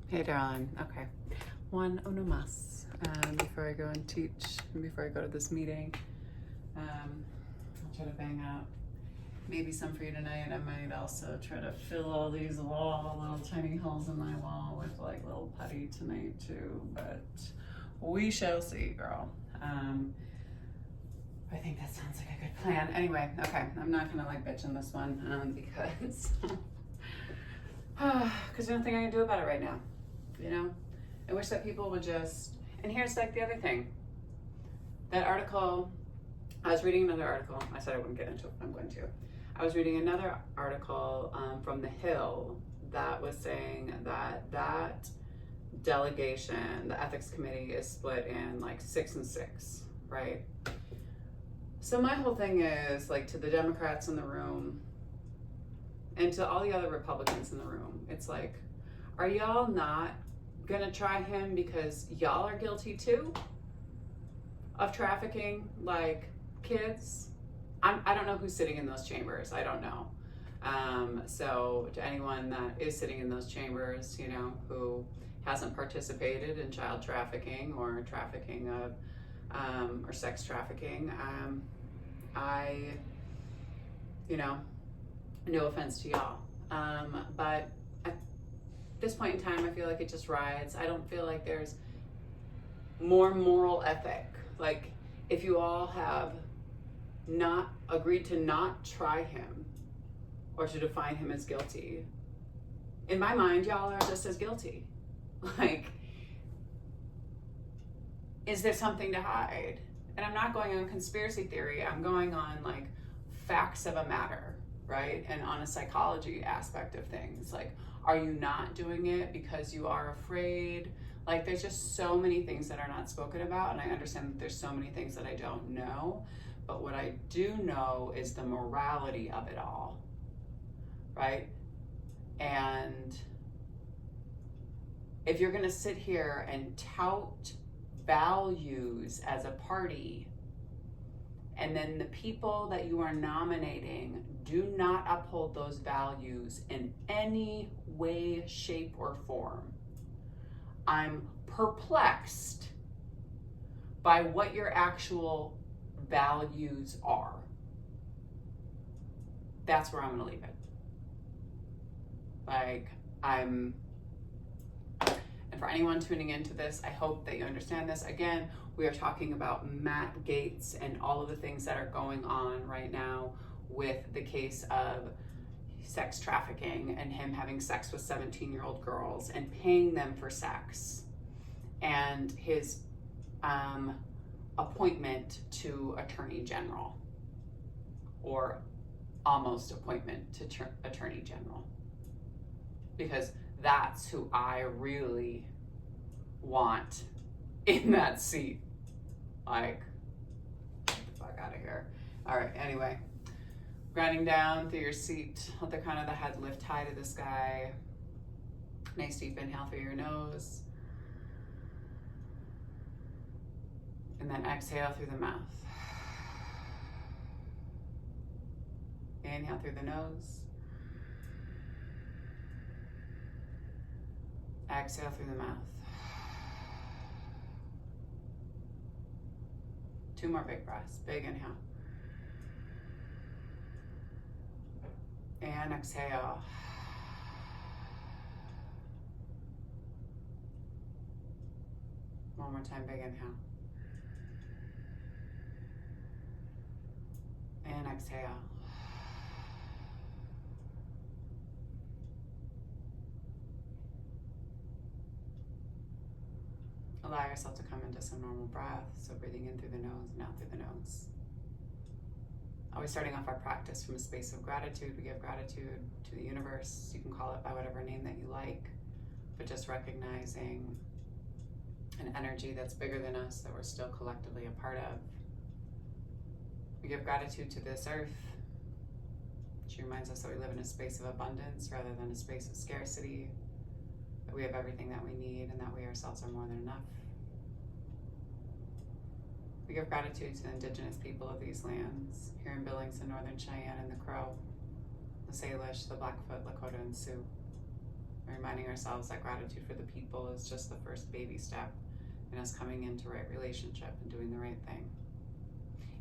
Hey, darling. Okay. One uno mas. Before I go and teach, and before I go to this meeting, I'll try to bang out maybe some for you tonight. I might also try to fill all these little tiny holes in my wall with like little putty tonight too. But we shall see, girl. I think that sounds like a good plan. Anyway, okay. I'm not gonna like bitch in this one because there's nothing I can do about it right now. You know, I wish that people would just, and here's like the other thing, that article, I was reading another article, I said I wouldn't get into it, but I'm going to. I was reading another article from The Hill that was saying that that delegation, the ethics committee, is split in like 6 and 6, right? So my whole thing is like to the Democrats in the room and to all the other Republicans in the room, it's like, are y'all not gonna try him because y'all are guilty too of trafficking like kids? I don't know who's sitting in those chambers. I don't know. So to anyone that is sitting in those chambers, you know, who hasn't participated in child trafficking or trafficking of or sex trafficking, you know, no offense to y'all, but at this point in time, I feel like it just rides. I don't feel like there's more moral ethic. Like, if you all have not agreed to not try him or to define him as guilty, in my mind, y'all are just as guilty. Like, is there something to hide? And I'm not going on conspiracy theory. I'm going on like facts of a matter, right? And on a psychology aspect of things. Like, are you not doing it because you are afraid? Like, there's just so many things that are not spoken about, and I understand that there's so many things that I don't know, but what I do know is the morality of it all, right? And if you're gonna sit here and tout values as a party, and then the people that you are nominating do not uphold those values in any way, shape, or form, I'm perplexed by what your actual values are. That's where I'm gonna leave it. Like, and for anyone tuning into this, I hope that you understand this. Again, we are talking about Matt Gaetz and all of the things that are going on right now with the case of sex trafficking and him having sex with 17-year-old girls and paying them for sex, and his appointment to Attorney General, or almost appointment to Attorney General, because that's who I really want in that seat. Like, get the fuck out of here. All right, anyway, grinding down through your seat, let the crown of the head lift high to the sky. Nice deep inhale through your nose. And then exhale through the mouth. Inhale through the nose. Exhale through the mouth. 2 more big breaths. Big inhale. And exhale. One more time, big inhale. And exhale. Allow yourself to come into some normal breath. So breathing in through the nose and out through the nose. Always starting off our practice from a space of gratitude. We give gratitude to the universe. You can call it by whatever name that you like, but just recognizing an energy that's bigger than us, that we're still collectively a part of. We give gratitude to this earth. She reminds us that we live in a space of abundance rather than a space of scarcity, that we have everything that we need and that we ourselves are more than enough. We give gratitude to the indigenous people of these lands, here in Billings and Northern Cheyenne and the Crow, the Salish, the Blackfoot, Lakota, and Sioux. reminding ourselves that gratitude for the people is just the first baby step in us coming into right relationship and doing the right thing.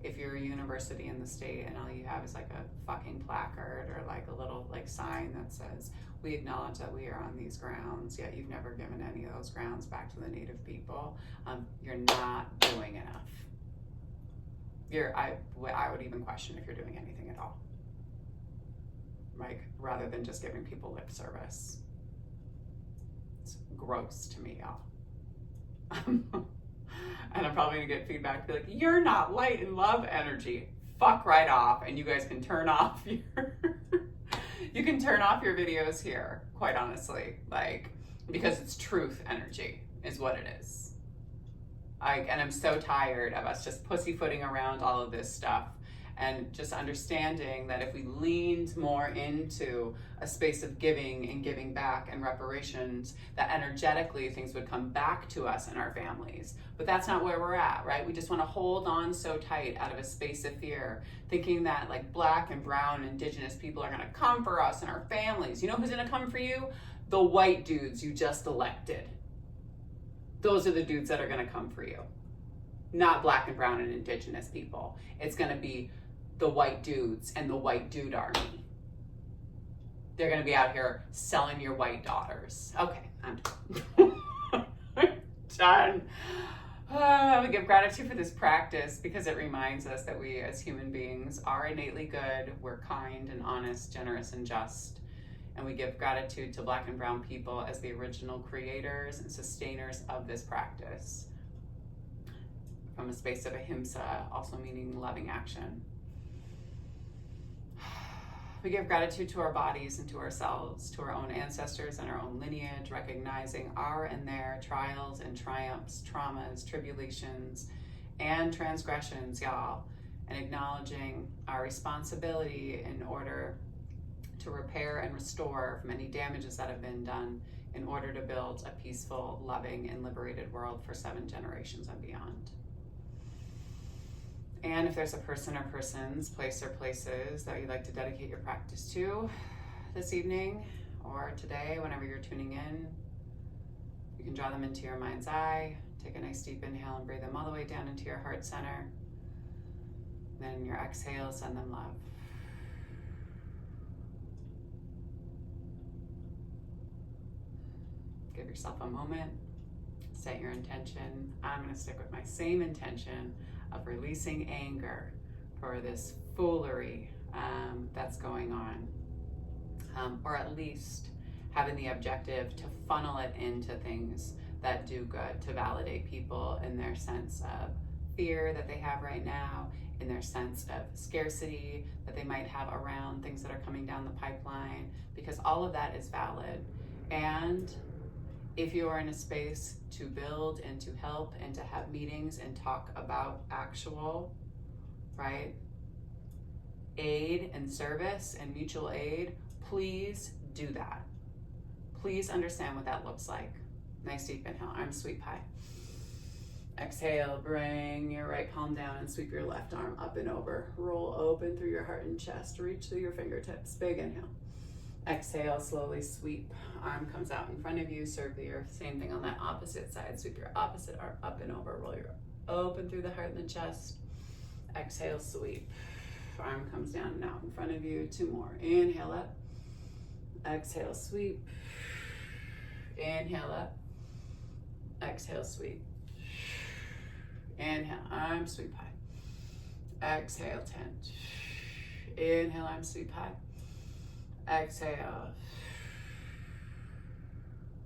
If you're a university in the state and all you have is like a fucking placard or like a little like sign that says, we acknowledge that we are on these grounds, yet you've never given any of those grounds back to the native people, you're not doing enough. I would even question if you're doing anything at all. Like, rather than just giving people lip service. It's gross to me, y'all. And I'm probably gonna get feedback, be like, you're not light and love energy. Fuck right off. And you guys can turn off your, you can turn off your videos here, quite honestly. Like, because it's truth energy is what it is. And I'm so tired of us just pussyfooting around all of this stuff, and just understanding that if we leaned more into a space of giving and giving back and reparations, that energetically things would come back to us and our families. But that's not where we're at, right? We just want to hold on so tight out of a space of fear, thinking that like Black and brown indigenous people are going to come for us and our families. You know who's going to come for you? The white dudes you just elected. Those are the dudes that are going to come for you. Not Black and brown and indigenous people. It's going to be the white dudes and the white dude army. They're going to be out here selling your white daughters. Okay, I'm done. We give gratitude for this practice because it reminds us that we as human beings are innately good. We're kind and honest, generous and just. And we give gratitude to Black and brown people as the original creators and sustainers of this practice. From a space of ahimsa, also meaning loving action. We give gratitude to our bodies and to ourselves, to our own ancestors and our own lineage, recognizing our and their trials and triumphs, traumas, tribulations, and transgressions, y'all, and acknowledging our responsibility in order to repair and restore from any damages that have been done in order to build a peaceful, loving, and liberated world for 7 generations and beyond. And if there's a person or persons, place or places that you'd like to dedicate your practice to this evening or today, whenever you're tuning in, you can draw them into your mind's eye. Take a nice deep inhale and breathe them all the way down into your heart center. Then your exhale, send them love. Give yourself a moment, set your intention. I'm going to stick with my same intention of releasing anger for this foolery that's going on, or at least having the objective to funnel it into things that do good, to validate people in their sense of fear that they have right now, in their sense of scarcity that they might have around things that are coming down the pipeline, because all of that is valid. And if you are in a space to build and to help and to have meetings and talk about actual, right, aid and service and mutual aid, please do that. Please understand what that looks like. Nice deep inhale, arms sweep high. Exhale, bring your right palm down and sweep your left arm up and over. Roll open through your heart and chest, reach through your fingertips. Big inhale. Exhale, slowly sweep. Arm comes out in front of you. Serve the earth. Same thing on that opposite side. Sweep your opposite arm up and over. Roll your open through the heart and the chest. Exhale, sweep. Arm comes down and out in front of you. 2 more. Inhale up. Exhale, sweep. Inhale up. Exhale, sweep. Inhale, arm sweep high. Exhale, 10. Inhale, arm sweep high. Exhale.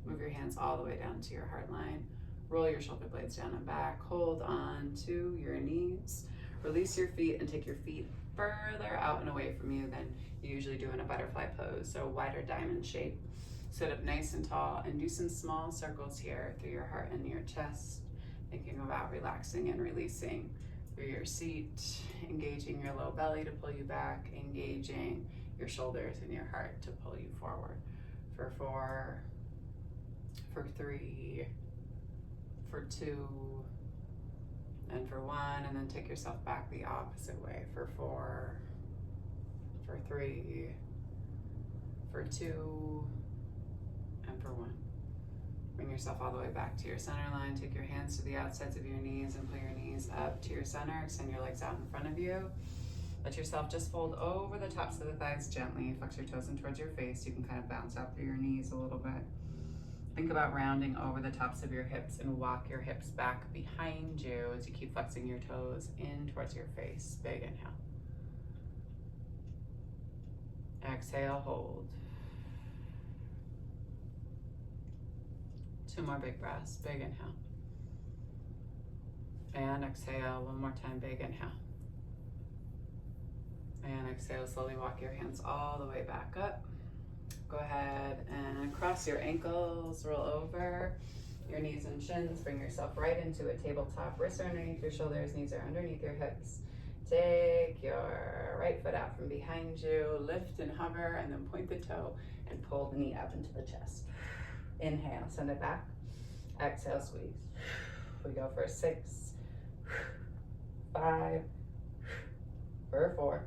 Move your hands all the way down to your heart line. Roll your shoulder blades down and back. Hold on to your knees. Release your feet and take your feet further out and away from you than you usually do in a butterfly pose. So wider diamond shape. Sit up nice and tall and do some small circles here through your heart and your chest. Thinking about relaxing and releasing through your seat. Engaging your low belly to pull you back. Engaging your shoulders and your heart to pull you forward. For 4, for 3, for 2, and for 1, and then take yourself back the opposite way. For 4, for 3, for 2, And for 1. Bring yourself all the way back to your center line. Take your hands to the outsides of your knees and pull your knees up to your center. Extend your legs out in front of you. Let yourself just fold over the tops of the thighs gently. Flex your toes in towards your face. You can kind of bounce out through your knees a little bit. Think about rounding over the tops of your hips and walk your hips back behind you as you keep flexing your toes in towards your face. Big inhale. Exhale, hold. 2 more big breaths. Big inhale. And exhale. 1 more time. Big inhale. And exhale. Slowly walk your hands all the way back up. Go ahead and cross your ankles. Roll over your knees and shins. Bring yourself right into a tabletop. Wrists are underneath your shoulders. Knees are underneath your hips. Take your right foot out from behind you. Lift and hover, and then point the toe and pull the knee up into the chest. Inhale, send it back. Exhale, squeeze. We go for 6, 5, for 4,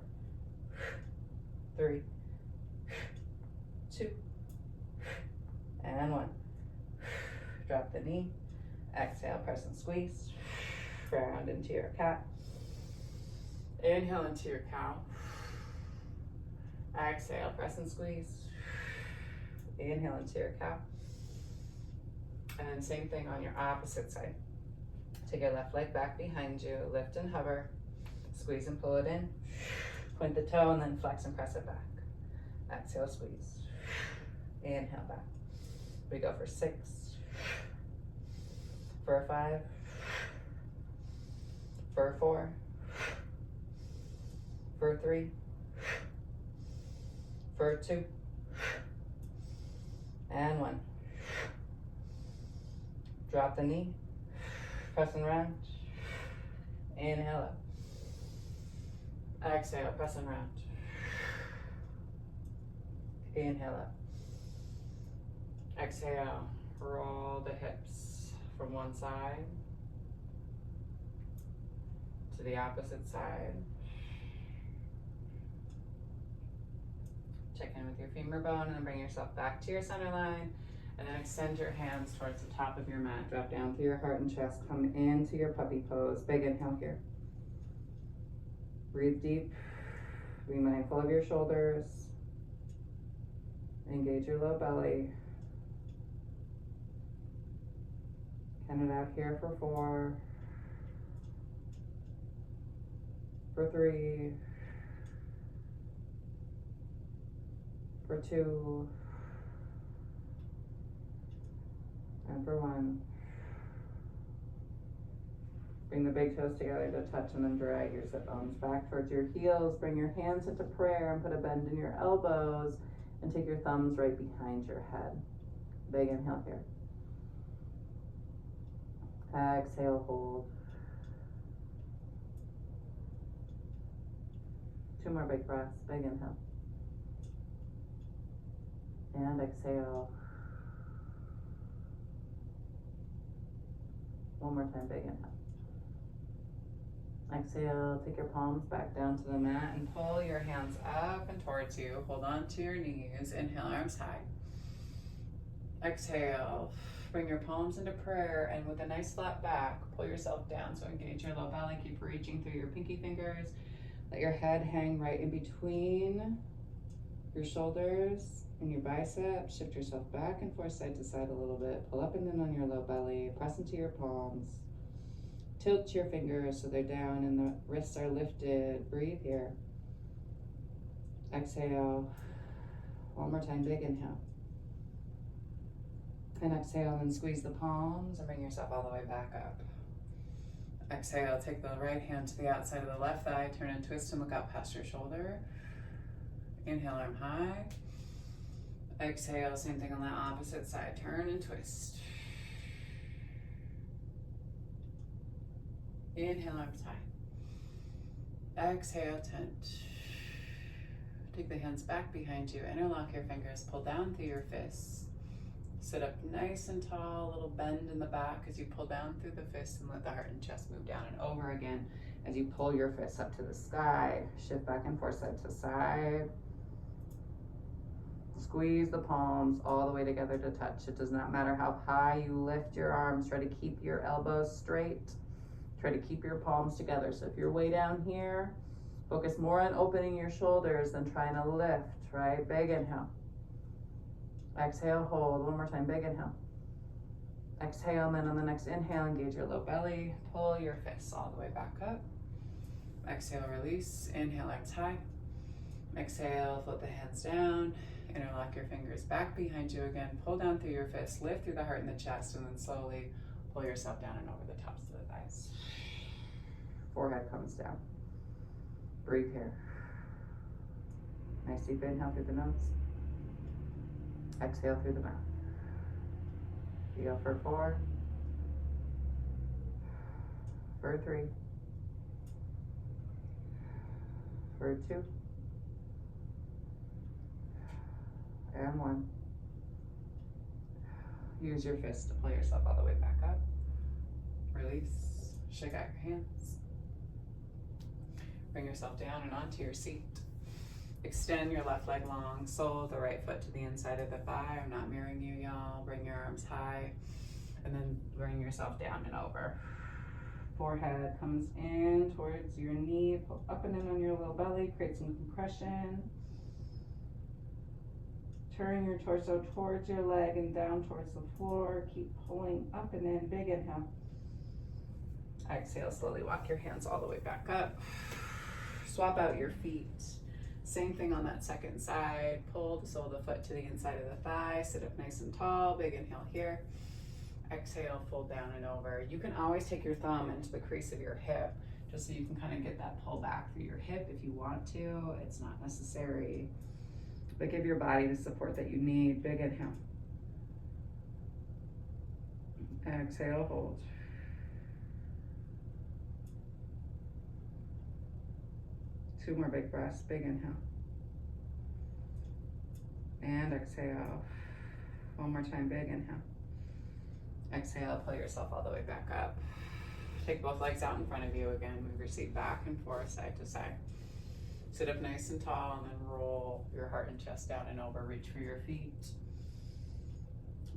3, 2, and 1. Drop the knee. Exhale, press and squeeze. Round into your cat. Inhale into your cow. Exhale, press and squeeze. Inhale into your cow. And then same thing on your opposite side. Take your left leg back behind you. Lift and hover. Squeeze and pull it in. Point the toe and then flex and press it back. Exhale, squeeze. Inhale back. We go for 6, for 5, for 4, for 3, for 2, and 1. Drop the knee, press and round. Inhale up. Exhale, press and round. Inhale up. Exhale, roll the hips from one side to the opposite side. Check in with your femur bone and then bring yourself back to your center line. And then extend your hands towards the top of your mat. Drop down through your heart and chest. Come into your puppy pose. Big inhale here. Breathe deep. Be mindful of your shoulders. Engage your low belly. Count it out here for 4, for 3, for 2, and for 1. Bring the big toes together to touch and then drag your sit bones back towards your heels. Bring your hands into prayer and put a bend in your elbows and take your thumbs right behind your head. Big inhale here. Exhale, hold. 2 more big breaths. Big inhale. And exhale. 1 more time, big inhale. Exhale, take your palms back down to the mat and pull your hands up and towards you. Hold on to your knees. Inhale, arms high. Exhale, bring your palms into prayer, and with a nice flat back, pull yourself down. So engage your low belly, keep reaching through your pinky fingers. Let your head hang right in between your shoulders and your biceps. Shift yourself back and forth side to side a little bit. Pull up and in on your low belly, press into your palms. Tilt your fingers so they're down and the wrists are lifted. Breathe here. Exhale. 1 more time, big inhale. And exhale and squeeze the palms and bring yourself all the way back up. Exhale, take the right hand to the outside of the left thigh, turn and twist and look out past your shoulder. Inhale, arm high. Exhale, same thing on the opposite side, turn and twist. Inhale, arms high. Exhale, tent. Take the hands back behind you, interlock your fingers, pull down through your fists. Sit up nice and tall, a little bend in the back as you pull down through the fists and let the heart and chest move down and over again as you pull your fists up to the sky. Shift back and forth side to side. Squeeze the palms all the way together to touch. It does not matter how high you lift your arms. Try to keep your elbows straight. Try to keep your palms together. So if you're way down here, focus more on opening your shoulders than trying to lift, right? Big inhale. Exhale, hold. One more time, big inhale. Exhale, and then on the next inhale, engage your low belly. Pull your fists all the way back up. Exhale, release. Inhale, legs high. Exhale, float the hands down. Interlock your fingers back behind you again. Pull down through your fists. Lift through the heart and the chest, and then slowly pull yourself down and over the tops of the thighs. Forehead comes down. Breathe here. Nice deep inhale through the nose. Exhale through the mouth. Feel for 4, for 3, for 2, and 1. Use your fist to pull yourself all the way back up. Release. Shake out your hands. Bring yourself down and onto your seat. Extend your left leg long, sole of the right foot to the inside of the thigh. I'm not mirroring you, y'all. Bring your arms high, and then bring yourself down and over. Forehead comes in towards your knee. Pull up and in on your low belly. Create some compression. Turn your torso towards your leg and down towards the floor. Keep pulling up and in. Big inhale. Exhale, slowly walk your hands all the way back up. Swap out your feet. Same thing on that second side. Pull the sole of the foot to the inside of the thigh. Sit up nice and tall. Big inhale here. Exhale, fold down and over. You can always take your thumb into the crease of your hip just so you can kind of get that pull back through your hip if you want to. It's not necessary. But give your body the support that you need. Big inhale. Exhale, hold. Two more big breaths. Big inhale. And exhale. One more time, big inhale. Exhale, pull yourself all the way back up. Take both legs out in front of you again. Move your seat back and forth, side to side. Sit up nice and tall and then roll your heart and chest down and over. Reach for your feet.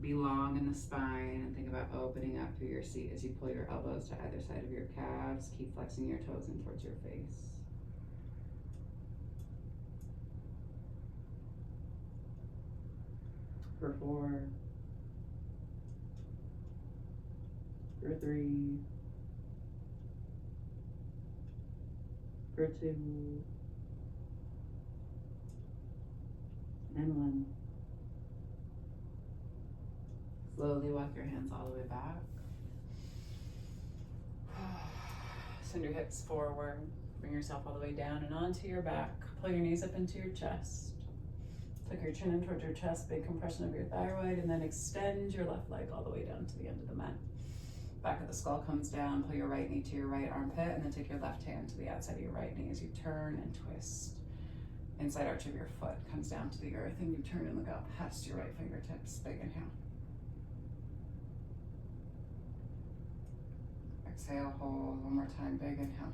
Be long in the spine and think about opening up through your seat as you pull your elbows to either side of your calves. Keep flexing your toes in towards your face. For 4, for 3, for 2, and 1. Slowly walk your hands all the way back. Send your hips forward. Bring yourself all the way down and onto your back. Pull your knees up into your chest. Tuck your chin in towards your chest, big compression of your thyroid, and then extend your left leg all the way down to the end of the mat. Back of the skull comes down, pull your right knee to your right armpit, and then take your left hand to the outside of your right knee as you turn and twist. Inside arch of your foot comes down to the earth, and you turn and look out past your right fingertips. Big inhale. Exhale, hold. One more time, big inhale.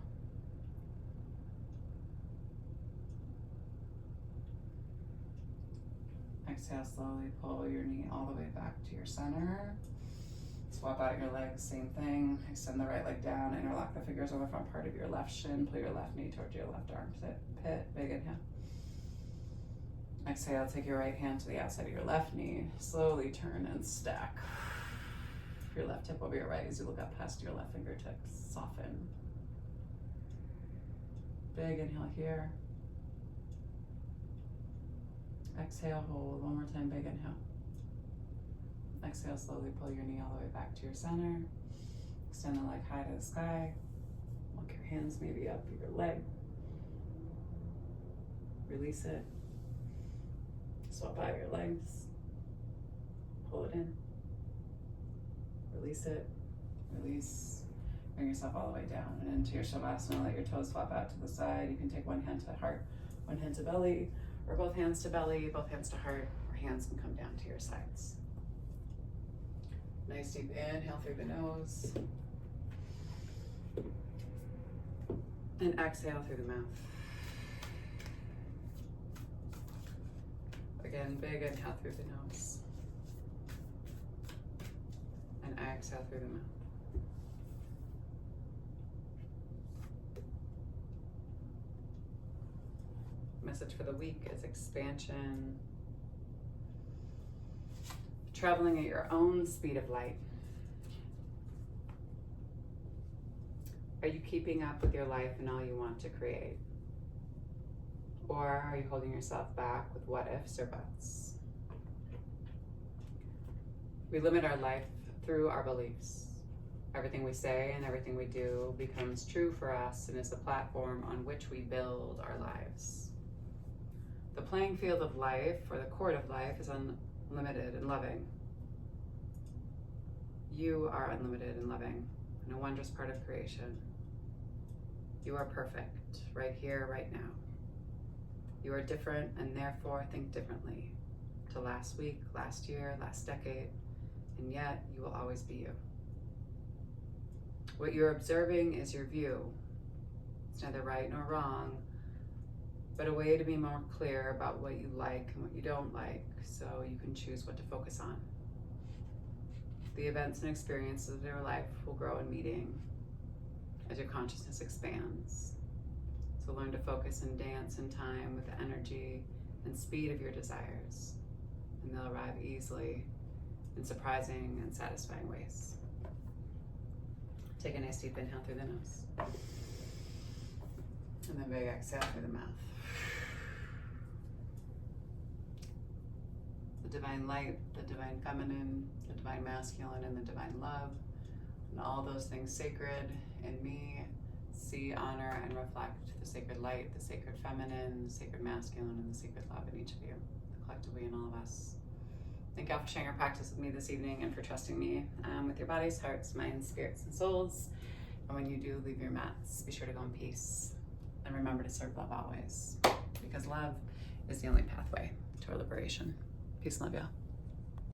Exhale, slowly pull your knee all the way back to your center. Swap out your legs, same thing. Extend the right leg down, interlock the fingers on the front part of your left shin. Pull your left knee towards your left armpit. Big inhale. Exhale, take your right hand to the outside of your left knee. Slowly turn and stack your left hip over your right as you look up past your left fingertips. Soften. Big inhale here. Exhale, hold. One more time, big inhale. Exhale, slowly pull your knee all the way back to your center. Extend the leg high to the sky. Walk your hands maybe up your leg. Release it. Swap out your legs. Pull it in. Release it. Release. Bring yourself all the way down and into your Shavasana. Let your toes flop out to the side. You can take one hand to heart, one hand to belly, or both hands to belly, both hands to heart, or hands can come down to your sides. Nice deep inhale through the nose. And exhale through the mouth. Again, big inhale through the nose. And exhale through the mouth. Message for the week is expansion. Traveling at your own speed of light. Are you keeping up with your life and all you want to create? Or are you holding yourself back with what ifs or buts? We limit our life through our beliefs. Everything we say and everything we do becomes true for us and is the platform on which we build our lives. The playing field of life, or the court of life, is unlimited and loving. You are unlimited and loving, and a wondrous part of creation. You are perfect, right here, right now. You are different and therefore think differently to last week, last year, last decade, and yet you will always be you. What you're observing is your view. It's neither right nor wrong, but a way to be more clear about what you like and what you don't like, so you can choose what to focus on. The events and experiences of your life will grow in meaning as your consciousness expands. So learn to focus and dance in time with the energy and speed of your desires, and they'll arrive easily in surprising and satisfying ways. Take a nice deep inhale through the nose, and then big exhale through the mouth. The divine light, the divine feminine, the divine masculine, and the divine love, and all those things sacred in me, see, honor, and reflect the sacred light, the sacred feminine, the sacred masculine, and the sacred love in each of you, collectively in all of us. Thank y'all for sharing your practice with me this evening and for trusting me with your bodies, hearts, minds, spirits, and souls. And when you do leave your mats, be sure to go in peace. And remember to serve love always, because love is the only pathway to our liberation. Peace and love, y'all.